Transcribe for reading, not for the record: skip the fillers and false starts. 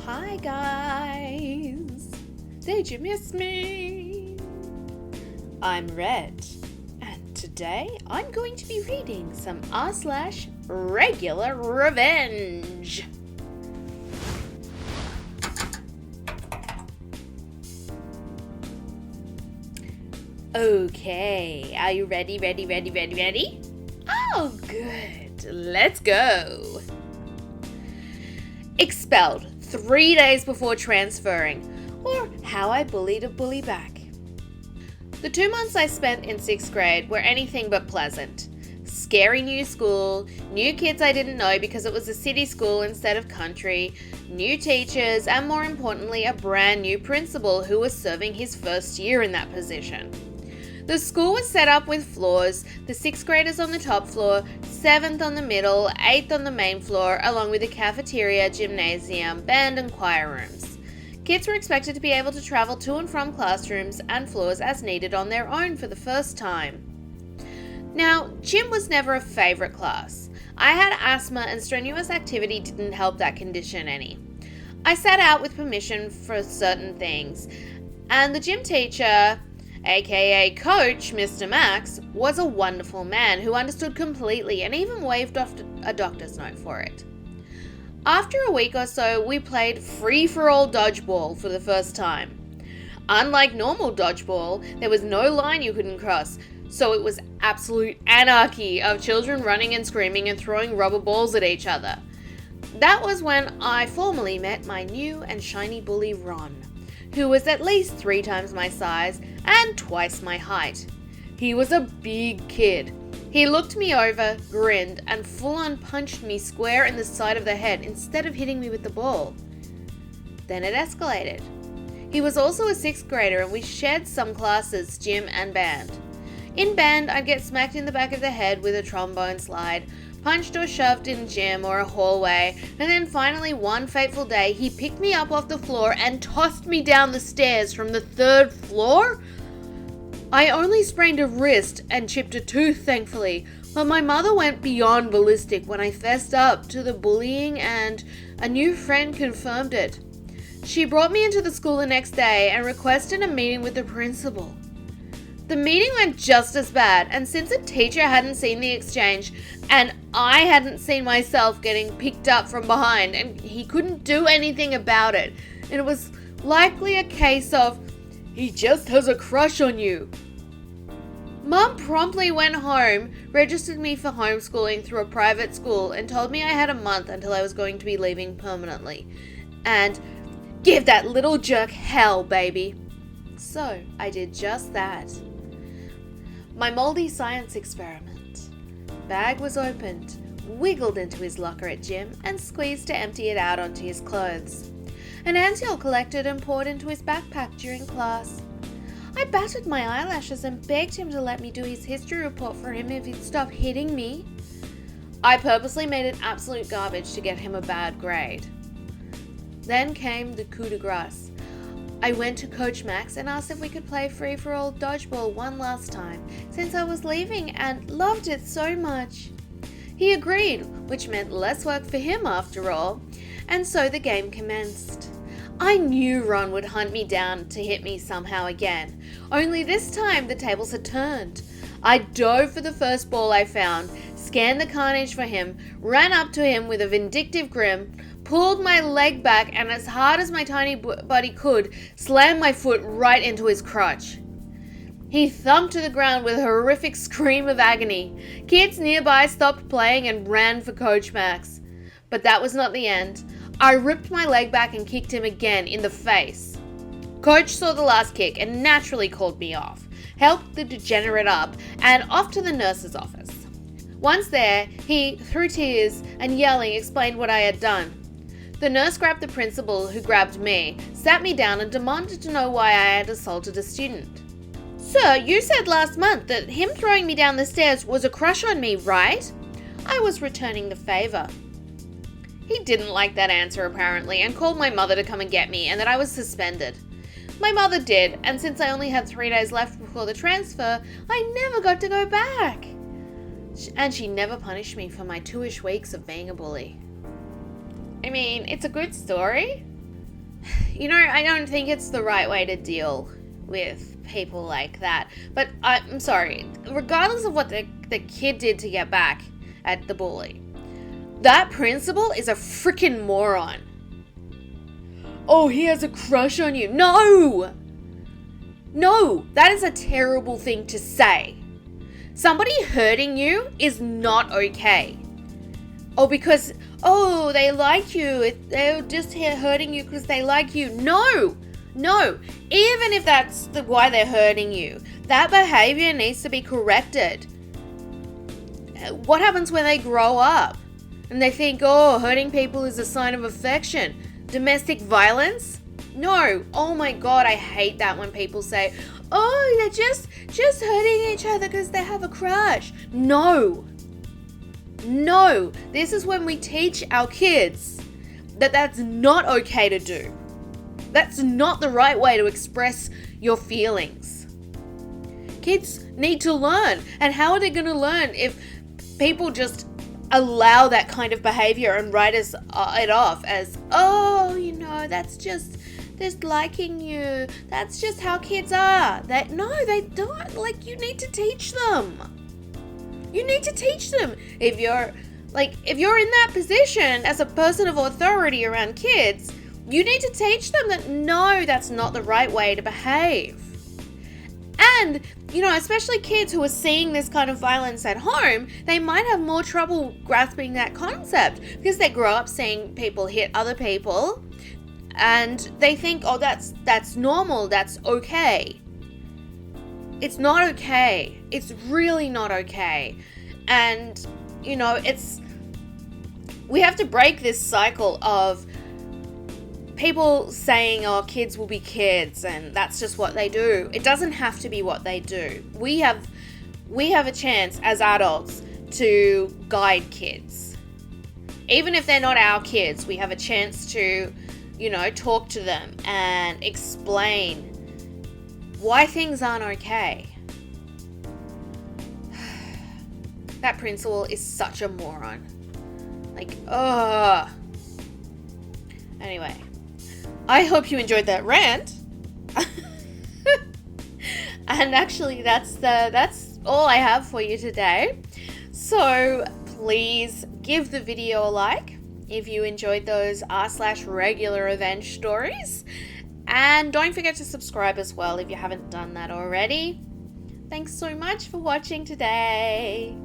Hi guys! Did you miss me? I'm Red, and today I'm going to be reading some r/Regular Revenge. Okay, are you ready? Oh, good. Let's go. Expelled 3 days before transferring, or how I bullied a bully back. The 2 months I spent in 6th grade were anything but pleasant. Scary new school, new kids I didn't know because it was a city school instead of country, new teachers, and more importantly, a brand new principal who was serving his first year in that position. The school was set up with floors, the 6th graders on the top floor, 7th on the middle, 8th on the main floor, along with a cafeteria, gymnasium, band and choir rooms. Kids were expected to be able to travel to and from classrooms and floors as needed on their own for the first time. Now, gym was never a favourite class. I had asthma and strenuous activity didn't help that condition any. I sat out with permission for certain things, and the gym teacher, aka Coach Mr. Max, was a wonderful man who understood completely and even waved off a doctor's note for it. After a week or so, we played free-for-all dodgeball for the first time. Unlike normal dodgeball, there was no line you couldn't cross, so it was absolute anarchy of children running and screaming and throwing rubber balls at each other. That was when I formally met my new and shiny bully Ron, who was at least 3 times my size and twice my height. He was a big kid. He looked me over, grinned, and full-on punched me square in the side of the head instead of hitting me with the ball. Then it escalated. He was also a 6th grader and we shared some classes, gym and band. In band, I'd get smacked in the back of the head with a trombone slide, punched or shoved in gym or a hallway, and then finally one fateful day he picked me up off the floor and tossed me down the stairs from the 3rd floor. I only sprained a wrist and chipped a tooth, thankfully, but my mother went beyond ballistic when I fessed up to the bullying and a new friend confirmed it. She brought me into the school the next day and requested a meeting with the principal. The meeting went just as bad, and since a teacher hadn't seen the exchange, and I hadn't seen myself getting picked up from behind, and he couldn't do anything about it, and it was likely a case of, he just has a crush on you. Mum promptly went home, registered me for homeschooling through a private school, and told me I had a month until I was going to be leaving permanently. And give that little jerk hell, baby. So I did just that. My moldy science experiment. Bag was opened, wiggled into his locker at gym, and squeezed to empty it out onto his clothes. An antiol collected and poured into his backpack during class. I batted my eyelashes and begged him to let me do his history report for him if he'd stop hitting me. I purposely made it absolute garbage to get him a bad grade. Then came the coup de grace. I went to Coach Max and asked if we could play free-for-all dodgeball one last time, since I was leaving and loved it so much. He agreed, which meant less work for him after all, and so the game commenced. I knew Ron would hunt me down to hit me somehow again, only this time the tables had turned. I dove for the first ball I found, scanned the carnage for him, ran up to him with a vindictive grin, pulled my leg back, and as hard as my tiny body could, slammed my foot right into his crotch. He thumped to the ground with a horrific scream of agony. Kids nearby stopped playing and ran for Coach Max. But that was not the end. I ripped my leg back and kicked him again in the face. Coach saw the last kick and naturally called me off, helped the degenerate up, and off to the nurse's office. Once there, he, through tears and yelling, explained what I had done. The nurse grabbed the principal, who grabbed me, sat me down and demanded to know why I had assaulted a student. Sir, you said last month that him throwing me down the stairs was a crush on me, right? I was returning the favour. He didn't like that answer apparently and called my mother to come and get me and that I was suspended. My mother did, and since I only had 3 days left before the transfer, I never got to go back. And she never punished me for my 2-ish weeks of being a bully. I mean, it's a good story, I don't think it's the right way to deal with people like that. But I'm sorry, regardless of what the kid did to get back at the bully, that principal is a freaking moron. Oh, he has a crush on you. No, that is a terrible thing to say. Somebody hurting you is not okay. Oh, because, they like you. They're just hurting you because they like you. No. Even if that's why they're hurting you, that behavior needs to be corrected. What happens when they grow up and they think, hurting people is a sign of affection? Domestic violence? No. Oh my God, I hate that when people say, they're just hurting each other because they have a crush. No. This is when we teach our kids that that's not okay to do. That's not the right way to express your feelings. Kids need to learn. And how are they going to learn if people just allow that kind of behavior and write it off as, that's just liking you. That's just how kids are. No, they don't. You need to teach them. If you're in that position as a person of authority around kids, you need to teach them that no, that's not the right way to behave. And, especially kids who are seeing this kind of violence at home, they might have more trouble grasping that concept because they grow up seeing people hit other people and they think, that's normal, that's okay. It's not okay. It's really not okay. And, we have to break this cycle of people saying, kids will be kids and that's just what they do. It doesn't have to be what they do. We have a chance as adults to guide kids. Even if they're not our kids, we have a chance to, talk to them and explain why things aren't okay. That principal is such a moron. Anyway, I hope you enjoyed that rant. And actually, that's all I have for you today. So please give the video a like if you enjoyed those r/RegularRevenge stories. And don't forget to subscribe as well if you haven't done that already. Thanks so much for watching today.